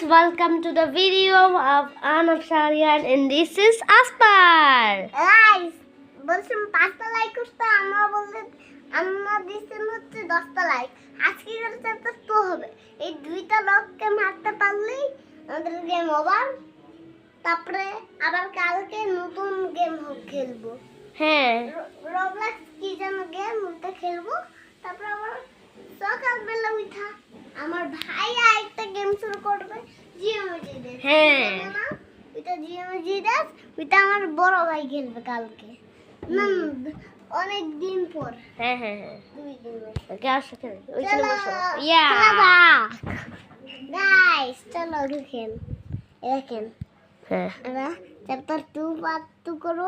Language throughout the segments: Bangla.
welcome to the video of Anab Sharian and this is Aspar. Guys, বলছেন 5টা লাইক করতে আমরা দিছেন হচ্ছে 10টা লাইক। আজকে চ্যাপ্টার তো হবে। এই দুইটা লোককে মারতে পারলেই আমাদের গেম ওভার। তারপরে আবার কালকে নতুন গেম খেলবো। হ্যাঁ, রবলক্স কি যেন গেম ওটা খেলবো। তারপর আবার সকালবেলা উঠা আমার ভাই আরেকটা গেম শুরু করবে জিওমেট্রি ড্যাশ। হ্যাঁ, এটা জিওমেট্রি ড্যাশ, এটা আমার বড় ভাই খেলবে কালকে। না অনেক দিন পর। হ্যাঁ হ্যাঁ হ্যাঁ 2 দিন পর। ওকে আসো খেলে ওইখানে বসো। ইয়া গাইস চলো দেখেন হ্যাঁ আমরা চ্যাপ্টার 2 পার্ট 2 করব।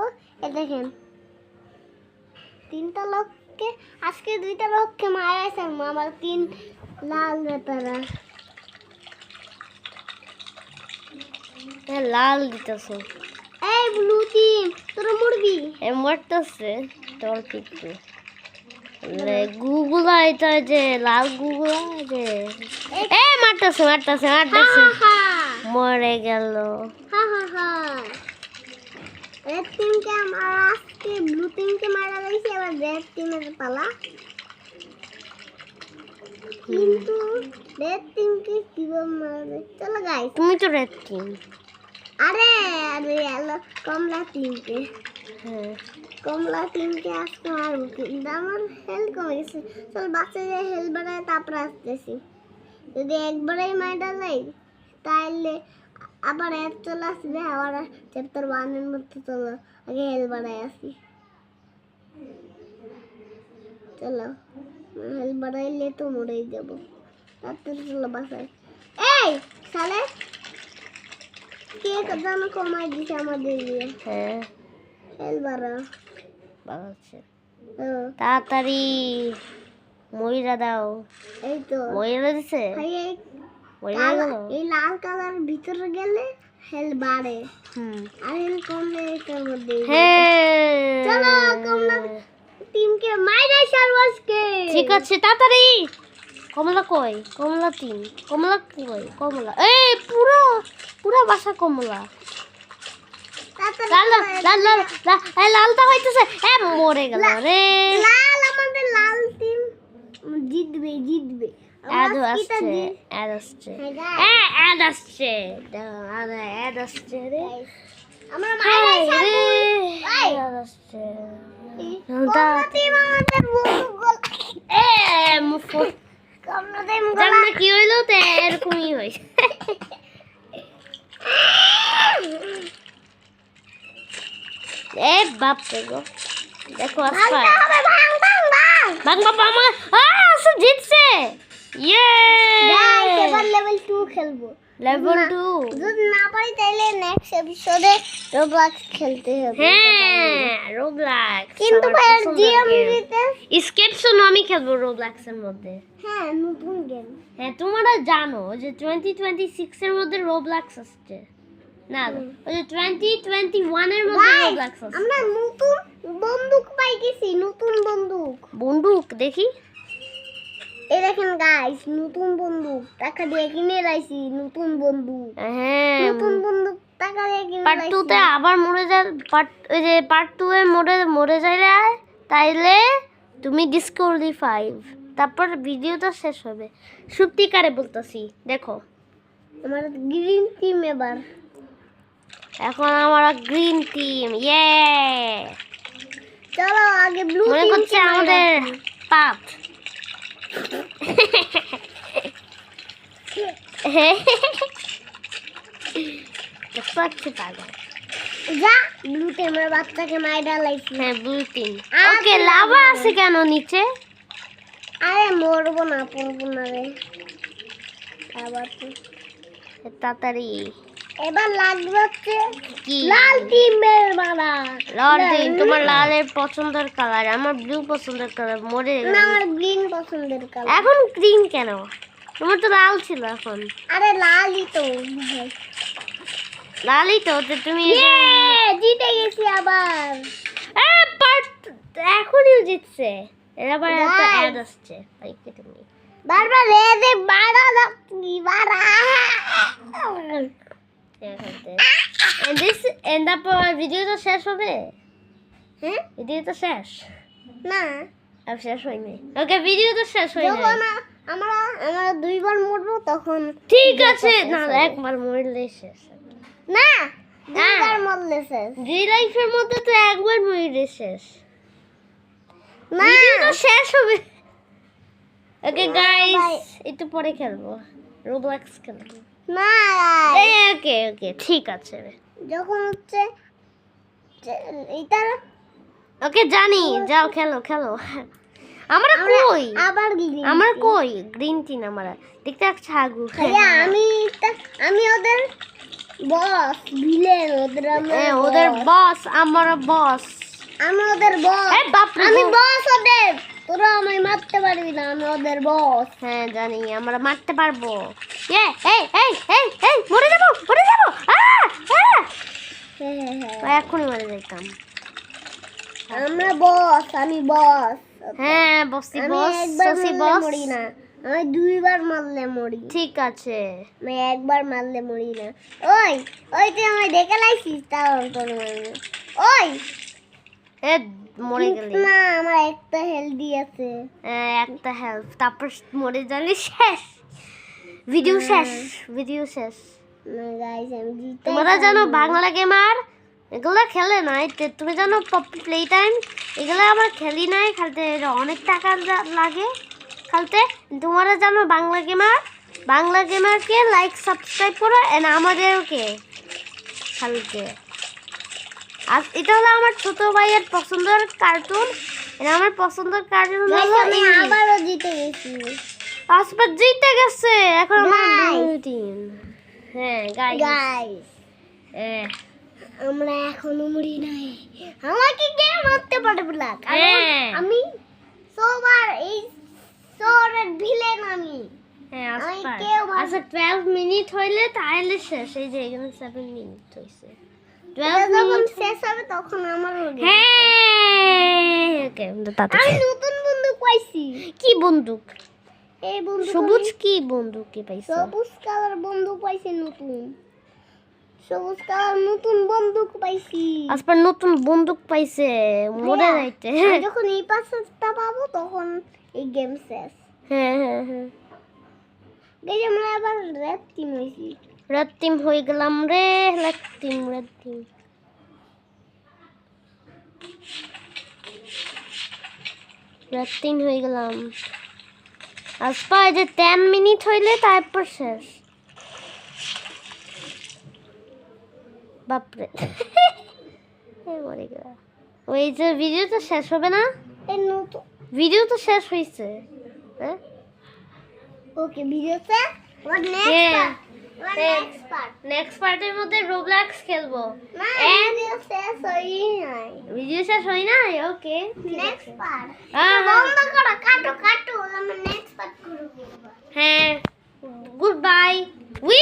দেখেন 3টা লোককে আজকে 2টা লোককে মারাইছে আমার 3 লাল নেতারা। হ্যাঁ লাল দিতেছো এই ব্লু টিম তোরা মরবি। মরতেছে তোর পিকটু গুগুলা এটা যে লাল গুগুলা যে মারতেছে মরে গেল। রেড টিমকে আমরা আজকে ব্লু টিমকে মারা দিয়েছি, এবার রেড টিমের পালা। কিন্তু রেড টিমকে কিভাবে মারবে? চলো গাইস, তুমি তো রেড টিম। আরে হ্যালো কমলা টিমকে। হ্যাঁ কমলা টিমকে আজকে মারবো, কিন্তু আমার হেলথ কমে গেছে। চল বাচ্চা যে হেলথ বাড়ায় তারপরে আসতেছি। যদি একবারেই মাইটা যাই তাহলে আবার এক চলে আসবে। আবার চ্যাপ্টার 1 এর মধ্যে চলো আগে হেলথ বাড়ায় আসি। চলো হেলথ বাড়াইলে তো মরেই যাবো। তাড়াতাড়ি চলো বাসায়। এই শালে কে যেন কমাই দিছে আমাদের দিয়ে। হ্যাঁ হেলথ বাড়া বাড়াচ্ছে তাড়াতাড়ি ময়রা দাও। এই তো ময়রা দিছে ভাই ময়রা গেল। এই লাল কালার ভিতরে গেলে হেলথ বাড়ে, আর হেলথ কমলে এটার মধ্যে। হ্যাঁ চলো কমলা টিমকে মাইরা সারবাসকে। ঠিক আছে তাড়াতাড়ি। কমলা কই? কমলা টিম কমলা কই? কমলা এই পুরো বাসা কমলা। লালটা হইতেছে মরে গেল রে। লাল আমাদের লাল টিম জিতবে। অ্যাড আসছে রে। আমরা মাইরা সারবো। অ্যাড আসছে কমলা টিম আমাদের গোল মুফো কমলা টিম জানি না কি হইলো তো এরকমই হইছে। এ বাপ রে গো, দেখো আসপার ভাঙ বাবা আমার সব জিতছে। ইয়ে গাইস এবার লেভেল 2 খেলবো। লেভেল 2 যদি না পারি তাহলে নেক্সট এপিসোডে রোবলক্স খেলতে হবে। হ্যাঁ রোবলক্স কিন্তু ভাই জিওমেট্রিতে এসকেপ শোনো আমি খেলবো রোবলক্স এর মধ্যে। হ্যাঁ নতুন গেম। হ্যাঁ তোমরা জানো যে 2026 এর মধ্যে রোবলক্স আসছে না, ওই যে 2021 এর মধ্যে রোবলক্স আসছে। আমরা নতুন বন্দুক পাই গেছি, নতুন বন্দুক দেখি। এই দেখেন গাইস নতুন বন্দুক টাকা দিয়ে কিনে লাইছি। নতুন বন্দুক টাকা দিয়ে কিনে পার্ট 2 তে আবার মরে যায়। ওই যে পার্ট 2 এ মরে যাইলে তাইলে তুমি ডিসকোয়ালিফাই, তারপর ভিডিওটা শেষ হবে। সত্যিকারে বলতাছি দেখো আমার গ্রিন টিম এবার। এখন আমার গ্রিন টিম। ইয়ে চলো আগে ব্লু টিম। মনে করছে আমাদের পাপ। যা ব্লু টিমের বাচ্চাকে মাইরা লাইছি। হ্যাঁ ব্লু টিম। ওকে লাভা আছে কেন নিচে? আরে মরবো না, পড়বো না রে। আবার তাড়াতাড়ি এবার লাগবে হচ্ছে কি লাল টিমের মারা। লাল টিম তোমার লালের পছন্দের কালার, আমার ব্লু পছন্দের কালার। মরে না আমার গ্রিন পছন্দের কালার। এখন গ্রিন কেন? তোমার তো লাল ছিল এখন। আরে লালই তো লালই তো তুমি জিতে গেছি আবার। এখনই জিতছে। এবার একটা অ্যাড আসছে তুমি বারবার রেডে বাড়া and তারপর ভিডিও তো শেষ হবে। হ্যাঁ ভিডিও তো শেষ। না আর শেষ হয়নি। ওকে ভিডিও তো শেষ হয়নি। যখন আমরা দুইবার মরবো তখন ঠিক আছে না একবার মরলে শেষ। না দুইবার মরলে শেষ। রিয়েল লাইফের মধ্যে তো একবার মরলে শেষ। না ভিডিও তো শেষ হবে। ওকে গাইস একটু পরে খেলবো রোবলক্স খেলবো। না ওকে ওকে ঠিক আছে যখন হচ্ছে এটা ওকে জানি যাও খেলো খেলো। আমরা কই আবার আমার কই গ্রিন টি না আমরা দেখতে এক ছাগু। আমি ওদের বস ভিলেন ওদের বস আমার বস আমি ওদের বস এই বাপ রে আমি বস ওদের তোরা আমায় মারতে পারবি না আমি ওদের বস হ্যাঁ জানি আমরা মারতে পারবো। এই মরে যাবো এখনই মরে যাইতাম। আমরা বস আমি বস হ্যাঁ বসি আমি বস একবার সসি মারলে বস মরি না আমি দুইবার মারলে মরি ঠিক আছে। আমি একবার মারলে মরি না ওই তুই আমায় দেখে লাইছিস তাও তোর মারবে ওই এ মরে গেলি না আমার একটা হেলদি আছে একটা হেল্প তারপর মরে যালি শেষ ভিডিও শেষ না গাইস আমি জিতে তোমরা জানো বাংলা গেমার এগুলা খেলে না তুমি জানো পপি প্লে টাইম এগুলা আমরা খেলি নাই খেলতে অনেক টাকা লাগে খেলতে। তোমরা জানো বাংলা গেমারকে লাইক সাবস্ক্রাইব করো এন্ড আমাদেরকে খেলতে। আর এটা হলো আমার ছোট ভাইয়ের পছন্দের কার্টুন। এটা আমার পছন্দের কার্টুন হলো আমি আবারও জিতে গেছি আসবার জিতে গেছে এখন আমার Guys. টিম। হ্যাঁ গাইস আমরা এখনো মরি নাই আমাকে কে মারতে পারবে না হ্যাঁ। আমি সবার এই শহরের ভিলেন আমি হ্যাঁ আমি আসবার কেউ আচ্ছা 12 মিনিট হইলে তাহলে শেষ। এই যে এখানে 7 মিনিট হইছে 12 যখন মিনিট। শেষ হবে তখন আমার হ্যাঁ ওকে আমি নতুন বন্দুক পাইছি কি বন্দুক এই বন্দুক সবুজ কি বন্দুক কি পাইছো? সবুজ কালার বন্দুক পাইছি সবুজ কালার নতুন বন্দুক পাইছি আসবার নতুন বন্দুক পাইছে মরে ভাইয়া, যাইতে। আমি যখন এই পাঁচটা পাবো তখন এই গেম শেষ হ্যাঁ গাইস আমরা আবার রেড টিম হইছি রেড টিম হয়ে গেলাম রে রেড টিম হয়ে গেলাম। আসবা এই যে 10 মিনিট হইলে তারপর শেষ। বাপরে মরে গেলাম। ওই যে ভিডিও তো শেষ হবে না এই নতুন ভিডিও তো শেষ হয়েছে। হ্যাঁ ওকে ভিডিও শেষ what Yeah. next part next পার্টের মধ্যে রোবলক্স খেলবো। না ভিডিও শেষ হয়ই নাই ভিডিও শেষ হয় না ওকে নেক্সট পার্ট হ্যাঁ বন্ধ করো কাটো আমরা নেক্সট পার্ট করব হ্যাঁ গুড বাই উই